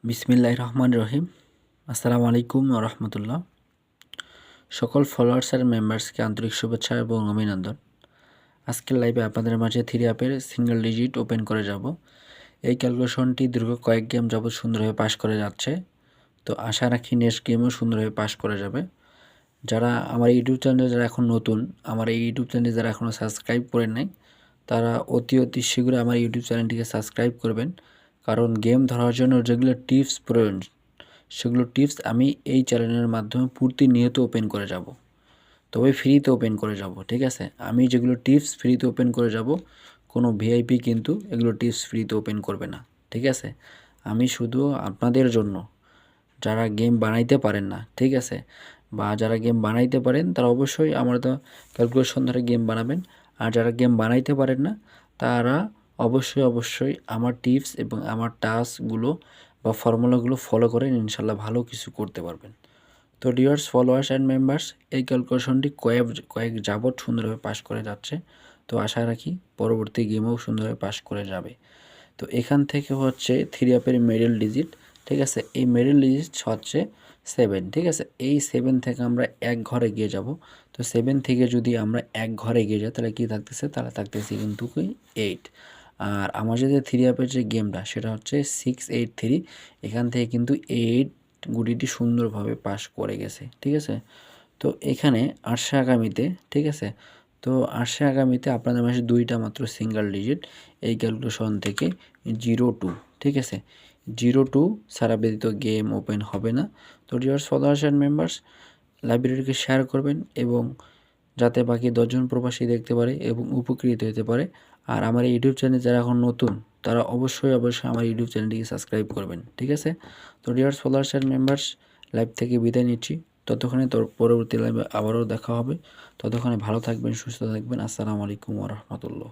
বিসমিল্লাহির রহমানির রহিম। আসসালামু আলাইকুম ওয়া রাহমাতুল্লাহ। সকল ফলোয়ার্স আর মেম্বার্সকে আন্তরিক শুভেচ্ছা এবং অভিনন্দন। আজকের লাইভে আপনাদের মাঝে থ্রি অ্যাপের সিঙ্গেল ডিজিট ওপেন করে যাব। এই ক্যালকুলেশনটি দীর্ঘ কয়েক গেম যাবত সুন্দরভাবে পাস করে যাচ্ছে, তো আশা রাখি নেক্সট গেমও সুন্দরভাবে পাস করে যাবে। যারা আমার ইউটিউব চ্যানেলে যারা এখন নতুন, আমার এই ইউটিউব চ্যানেলে যারা এখনও সাবস্ক্রাইব করেন নাই, তারা অতি শীঘ্রই আমার ইউটিউব চ্যানেলটিকে সাবস্ক্রাইব করবেন। কারণ গেম ধরার জন্য যেগুলো টিপস প্রয়োজন, সেগুলো টিপস আমি এই চ্যানেলের মাধ্যমে প্রতিনিয়ত ওপেন করে যাব, তবে ফ্রিতে ওপেন করে যাব। ঠিক আছে, আমি যেগুলো টিপস ফ্রিতে ওপেন করে যাব, কোনো ভিআইপি কিন্তু এগুলো টিপস ফ্রিতে ওপেন করবে না। ঠিক আছে, আমি শুধু আপনাদের জন্য, যারা গেম বানাইতে পারেন না, ঠিক আছে, বা যারা গেম বানাইতে পারেন তারা অবশ্যই আমার তো ক্যালকুলেশন ধরে গেম বানাবেন। আর যারা গেম বানাইতে পারেন না, তারা অবশ্যই আমার টিপস এবং আমার টাস্কগুলো বা ফর্মুলাগুলো ফলো করেন, ইনশাল্লাহ ভালো কিছু করতে পারবেন। তো ডিয়ার্স ফলোয়ার্স অ্যান্ড মেম্বার্স, এই ক্যালকুলেশনটি কয়েক যাবৎ সুন্দরভাবে পাস করে যাচ্ছে, তো আশা রাখি পরবর্তী গেমেও সুন্দরভাবে পাস করে যাবে। তো এখান থেকে হচ্ছে থ্রি অ্যাপের মিডল ডিজিট, ঠিক আছে, এই মিডল ডিজিট হচ্ছে 7। ঠিক আছে, এই 7 থেকে আমরা এক ঘরে এগিয়ে যাব। তো 7 থেকে যদি আমরা এক ঘরে এগিয়ে যাই তাহলে কী থাকতেছে, তাহলে থাকতেছে কিন্তু কি 8। আর আমার যে থ্রি অ্যাপের যে গেমটা সেটা হচ্ছে 683, এখান থেকে কিন্তু 8 গুটিটি সুন্দরভাবে পাস করে গেছে। ঠিক আছে, তো এখানে আসছে আগামীতে, ঠিক আছে, তো আসছে আগামীতে আপনাদের মাসে দুইটা মাত্র সিঙ্গেল ডিজিট এই ক্যালকুলেশন থেকে 02। ঠিক আছে, 02 ছাড়া ব্যতীত গেম ওপেন হবে না। তো ডিয়ার ফলোয়ার্স অ্যান্ড মেম্বার্স, লাইব্রেরিকে শেয়ার করবেন এবং যাতে বাকি 10জন প্রবাসী দেখতে পারে এবং উপকৃত হতে পারে। আর আমার এই ইউটিউব চ্যানেল যারা এখন নতুন, তারা অবশ্যই আমার ইউটিউব চ্যানেলটিকে সাবস্ক্রাইব করবেন। ঠিক আছে, তো dear followers and members, live থেকে বিদায় নিচ্ছি। ততক্ষণে পরবর্তী লাইভে আবারও দেখা হবে। ততক্ষণে ভালো থাকবেন, সুস্থ থাকবেন। আসসালামু আলাইকুম ওয়া রাহমাতুল্লাহ।